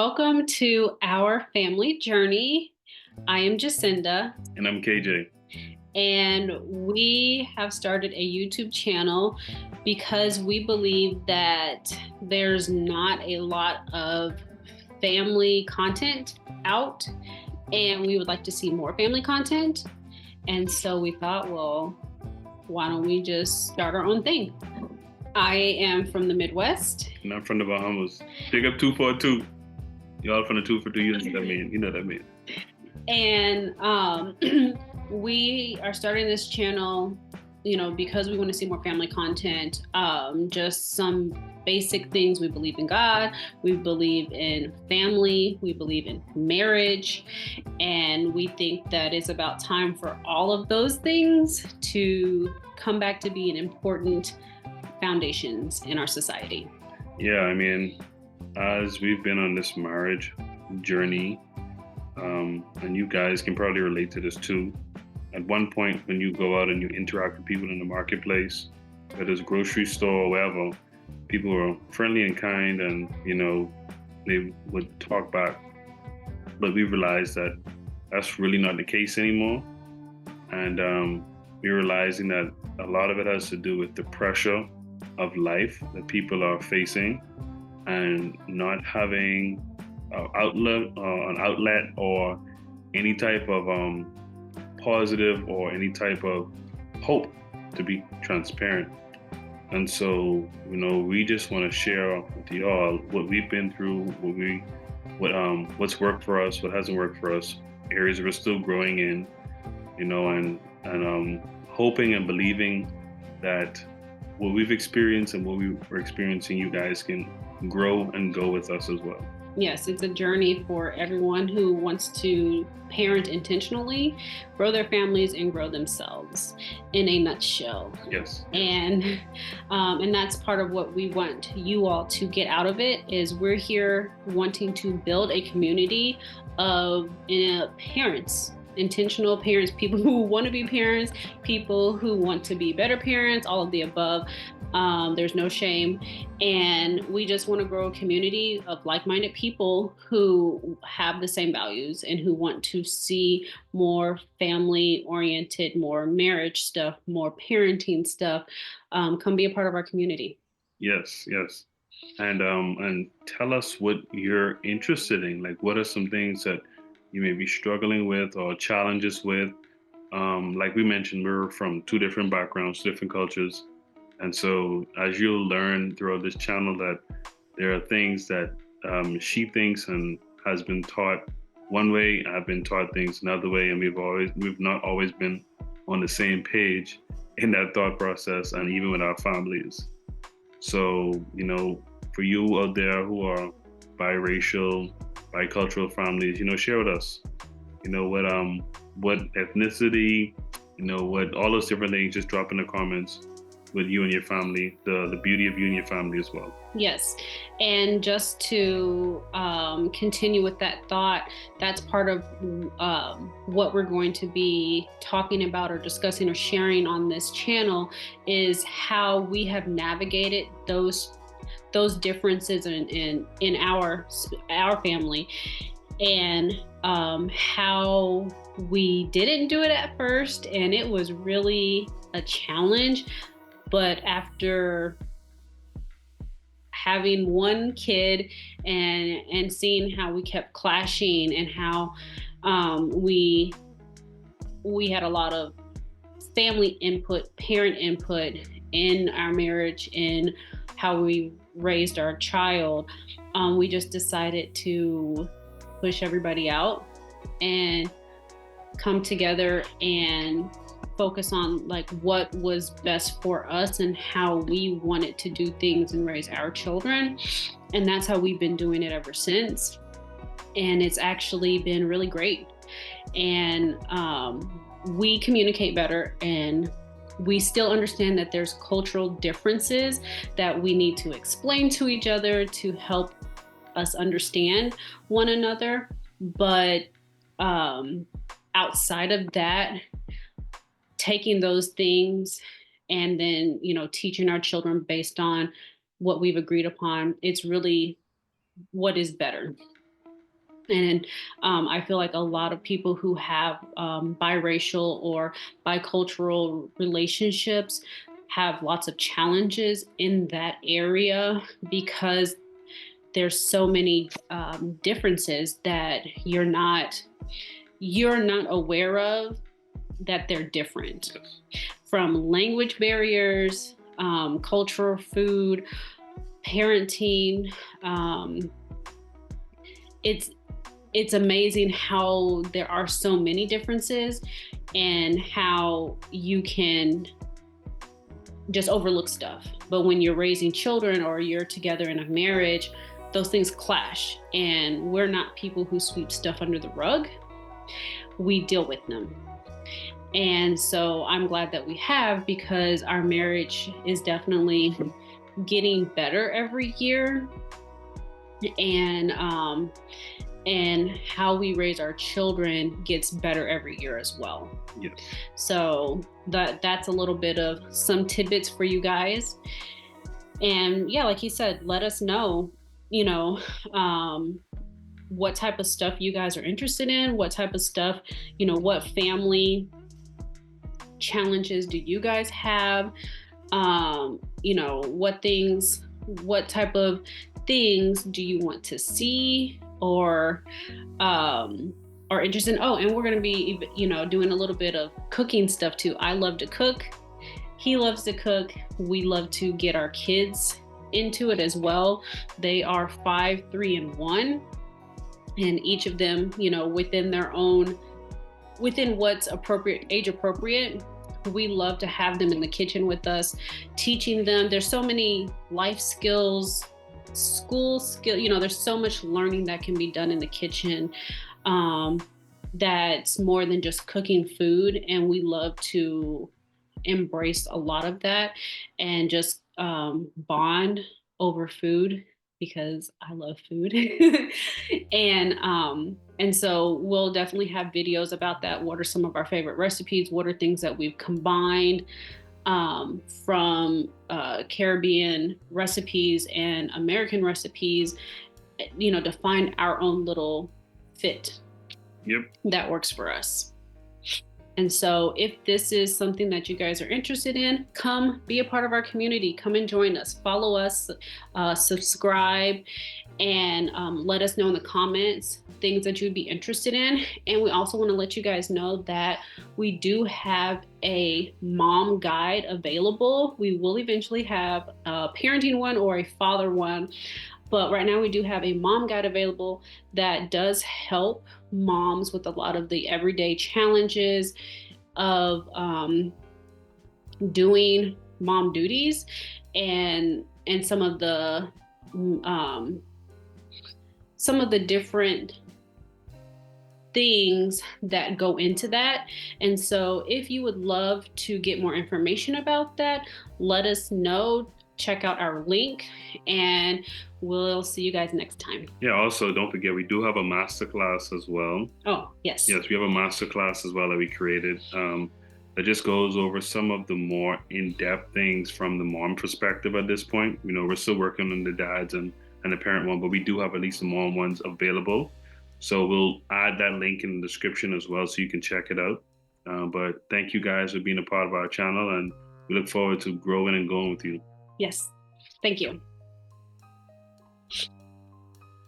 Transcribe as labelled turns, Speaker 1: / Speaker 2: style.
Speaker 1: Welcome to our family journey. I am Jacinda,
Speaker 2: And I'm KJ.
Speaker 1: and we have started a YouTube channel because we believe that there's not a lot of family content out, and we would like to see more family content. And so we thought, well, why don't we just start our own thing? I am from the Midwest.
Speaker 2: And I'm from the Bahamas. Big up 242. Y'all from the 242, you know what I mean. You know what I mean.
Speaker 1: And we are starting this channel, because we want to see more family content. Just some basic things. We believe in God. We believe in family. We believe in marriage. And we think that it's about time for all of those things to come back to being important foundations in our society.
Speaker 2: Yeah, I mean, as we've been on this marriage journey, and you guys can probably relate to this too. At one point, when you go out and you interact with people in the marketplace, whether it's a grocery store or wherever, people are friendly and kind, and they would talk back. But we realized that that's really not the case anymore, and we're realizing that a lot of it has to do with the pressure of life that people are facing, and not having an outlet or any type of positive or any type of hope, to be transparent. And so, we just want to share with you all what we've been through, what's worked for us, what hasn't worked for us, areas we're still growing in, and hoping and believing that what we've experienced and what we were experiencing, you guys can grow and go with us as well.
Speaker 1: Yes, it's a journey for everyone who wants to parent intentionally, grow their families, and grow themselves, in a nutshell.
Speaker 2: Yes.
Speaker 1: And that's part of what we want you all to get out of it. Is we're here wanting to build a community of parents. Intentional parents, people who want to be parents, people who want to be better parents, all of the above. There's no shame. And we just want to grow a community of like-minded people who have the same values and who want to see more family-oriented, more marriage stuff, more parenting stuff come be a part of our community.
Speaker 2: Yes. And tell us what you're interested in. Like, what are some things that you may be struggling with or challenges with? Like we mentioned, we're from two different backgrounds, different cultures. And so as you'll learn throughout this channel that there are things that she thinks and has been taught one way, I've been taught things another way, and we've not always been on the same page in that thought process, and even with our families. So, for you out there who are biracial, bicultural families, share with us, what ethnicity, what all those different things, just drop in the comments with you and your family, the beauty of you and your family as well.
Speaker 1: Yes. And just to continue with that thought, that's part of what we're going to be talking about or discussing or sharing on this channel, is how we have navigated those differences in our family, and how we didn't do it at first, and it was really a challenge. But after having one kid and seeing how we kept clashing, and how we had a lot of family input, parent input in our marriage, in how we raised our child, we just decided to push everybody out and come together and focus on like what was best for us and how we wanted to do things and raise our children. And that's how we've been doing it ever since. And it's actually been really great. And we communicate better, and we still understand that there's cultural differences that we need to explain to each other to help us understand one another. But outside of that, taking those things and then, teaching our children based on what we've agreed upon, it's really what is better. And I feel like a lot of people who have biracial or bicultural relationships have lots of challenges in that area because there's so many differences that you're not aware of, that they're different, from language barriers, culture, food, parenting. It's amazing how there are so many differences and how you can just overlook stuff. But when you're raising children or you're together in a marriage, those things clash. And we're not people who sweep stuff under the rug. We deal with them. And so I'm glad that we have, because our marriage is definitely getting better every year. And how we raise our children gets better every year as well.
Speaker 2: Yes.
Speaker 1: So that's a little bit of some tidbits for you guys. And yeah, like he said, let us know, what type of stuff you guys are interested in, what type of stuff, what family challenges do you guys have? What type of things do you want to see or are interested in? Oh, and we're going to be, doing a little bit of cooking stuff too. I love to cook. He loves to cook. We love to get our kids into it as well. They are 5, 3, and 1. And each of them, within what's appropriate, age appropriate. We love to have them in the kitchen with us, teaching them. There's so many life skills, school skill, there's so much learning that can be done in the kitchen, that's more than just cooking food. And we love to embrace a lot of that and just bond over food, because I love food. And so we'll definitely have videos about that. What are some of our favorite recipes? What are things that we've combined from Caribbean recipes and American recipes, to find our own little fit that works for us. And so if this is something that you guys are interested in, come be a part of our community. Come and join us. Follow us, subscribe, and let us know in the comments things that you'd be interested in. And we also want to let you guys know that we do have a mom guide available. We will eventually have a parenting one or a father one. But right now we do have a mom guide available that does help moms with a lot of the everyday challenges of doing mom duties and some of the different things that go into that. And so if you would love to get more information about that, let us know. Check out our link, and we'll see you guys next time.
Speaker 2: Yeah, also don't forget, we do have a masterclass as well.
Speaker 1: Oh, yes.
Speaker 2: Yes, we have a masterclass as well that we created that just goes over some of the more in-depth things from the mom perspective at this point. We're still working on the dads and the parent one, but we do have at least the mom ones available. So we'll add that link in the description as well so you can check it out. But thank you guys for being a part of our channel, and we look forward to growing and going with you.
Speaker 1: Yes. Thank you.